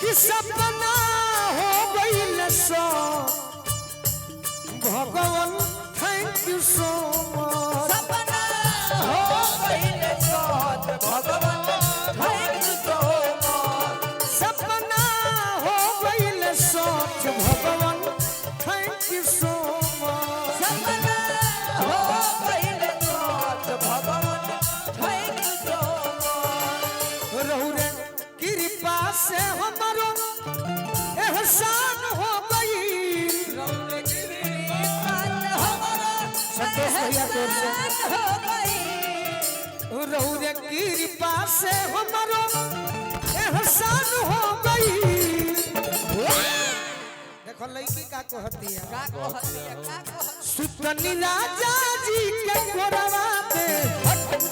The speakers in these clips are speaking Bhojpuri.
कि सपना हो गई सो भगवान थैंक यू सो मच सपना हो गई सो भगवान थैंक यू सो मच सपना हो गई सोच भगवान थैंक यू सो मच सपना हो गई सो भगवान थैंक यू सो मच रहु रे कृपा से हमारो एहसान हो गई संतोष भैया तोर से हो गई रहु रे कृपा से हमारो एहसान हो गई देखो लड़की का कहती है का कहतिया का कहतिया सुतनी राजा जी के कोरवा पे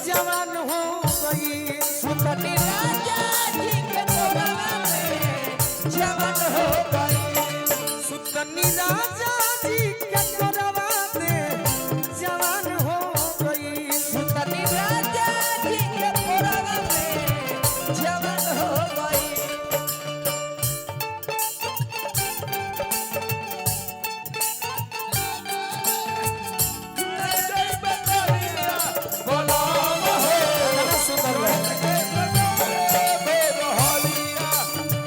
जवान हो गई सुतनी राजा जी के कोरवा में जवान हो गई सुतनी राजा जी के कोरवा पे जवान हो गई सुतनी राजा जी के कोरवा में जवान हो गई कितना सुंदर है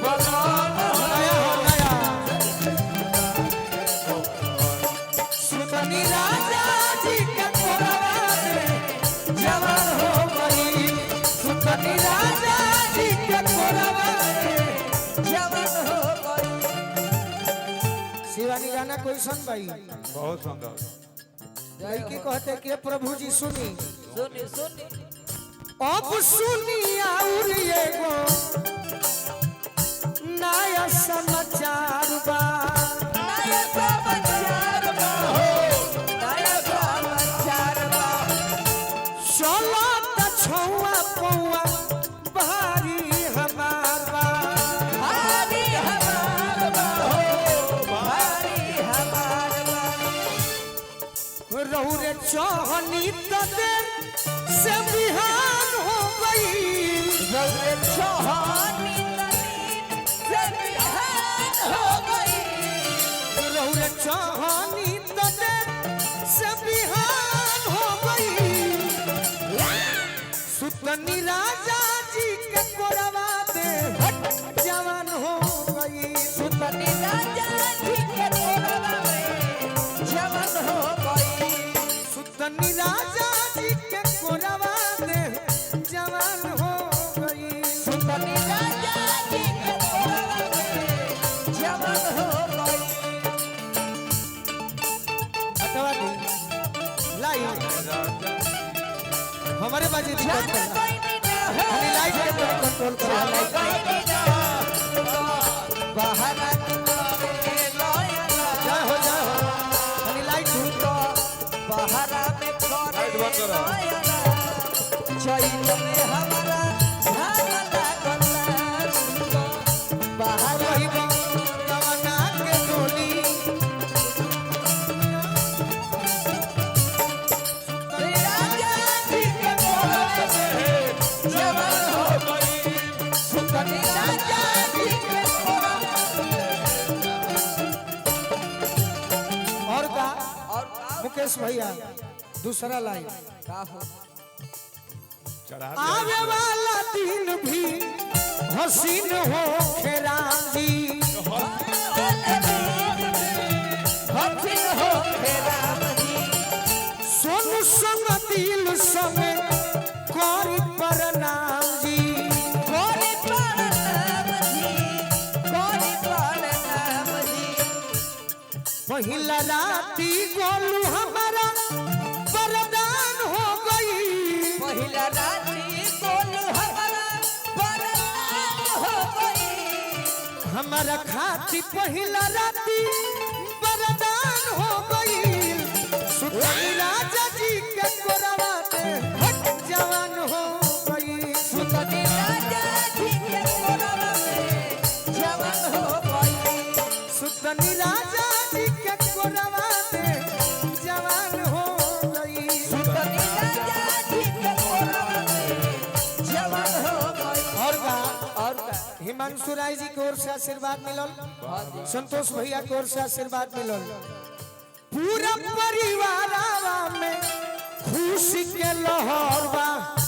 नया हो नया सुतनी राजा जी के कोरवा पे जवान हो गई सुतनी राजा जी के कोरवा पे जवान हो गई शिवानी गाना कोई सुन भाई बहुत सुंदर लड़की कहते कि प्रभु जी सुनी सुनी सुनी अब सुनी और एगो नया समाचार बा नया समाचार बा हो नया समाचार बा चलो त छौआ पौआ भारी हमार बा भारी हमार बा हो भारी हमार बा रहु रे चाहनी त देर से बिहान हो गई रौरे चौहानी तनीन से बिहान हो गई रहु रे चाहनी त देर से बिहान हो गई सुतनी राजा जी के कोरवा पे जवान हो गई सुतनी राजा जी के कोरवा में जवान हो गई सुतनी राजा जी के कोरवा पे जवान हो गई सुतनी राजा जी के कोरवा में जवान हो गई हटवा दी लाई हमारे बाजी दिक्कत जान करना कोई नहीं ना हमें है लाइट के पूरी कंट्रोल जान करो कोई नहीं ना बाहर के लोयला जय हो हमें लाइट बहरा में लाइट बंद करो। चैत में हमारा धान लागल बहरा वही गवना के डोली राजा जी के कोरवा में जवान हो गई सुतनी राजा जी के कोरवा और का और का मुकेश भैया दूसरा लाइन का हो चढ़ा आवे वाला दिन भी हसीन हो खेराम जी हथिन हो राम जी सोनू संग दिल संग करी प्रणाम जी कोरी प्रणाम जी कोरी प्रणाम जी पहिला राती गोलू हमारा वरदान हो गई पहिला राती गोलू हमारा वरदान हो गई हमारा खाती पहिला राती वरदान हो गई सुतनी राजा जी के कोरवा पे जवान हो गई सुतनी राजा जी के कोरवा में जवान हो गई सुतनी राजा जी के कोरवा पे जवान हो गई सुतनी राजा जी के कोरवा में जवान हो गई और का और का हिमांशु राय जी की ओर से आशीर्वाद मिलल, संतोष भैया की ओर से आशीर्वाद मिलल। पूरा परिवार में खुशी के लहर बा।